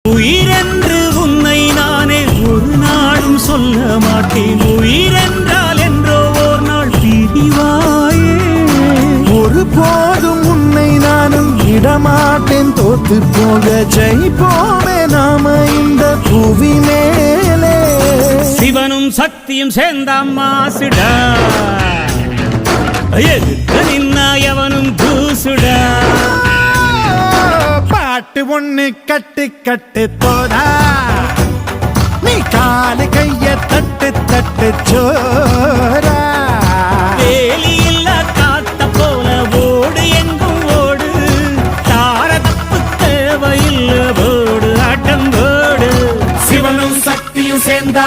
உயிரென்று உன்னை நானே ஒரு நாளும் சொல்ல மாட்டேன். உயிரென்றால் என்றோ ஓர் நாள் பிரிவாயே. ஒரு போதும் உன்னை நானும் விடமாட்டேன். தோத்து போக ஜெயிப்போமே நாம இந்த புவி மேலே. சிவனும் சக்தியும் சேர்ந்த மாசுடா, எதிர்த்து நின்னா எவனும் தூசுடா. பாட்டு ஒண்ணு கட்டு கட்டு போடா, நீ காலு கைய தட்டு தட்டு சோரா. வேலி இல்ல காத்த போல ஓடு எங்கும் ஓடு, தார தப்பு தேவையில்ல போடு ஆட்டம் போடு. சிவனும் சக்தியும் சேர்ந்த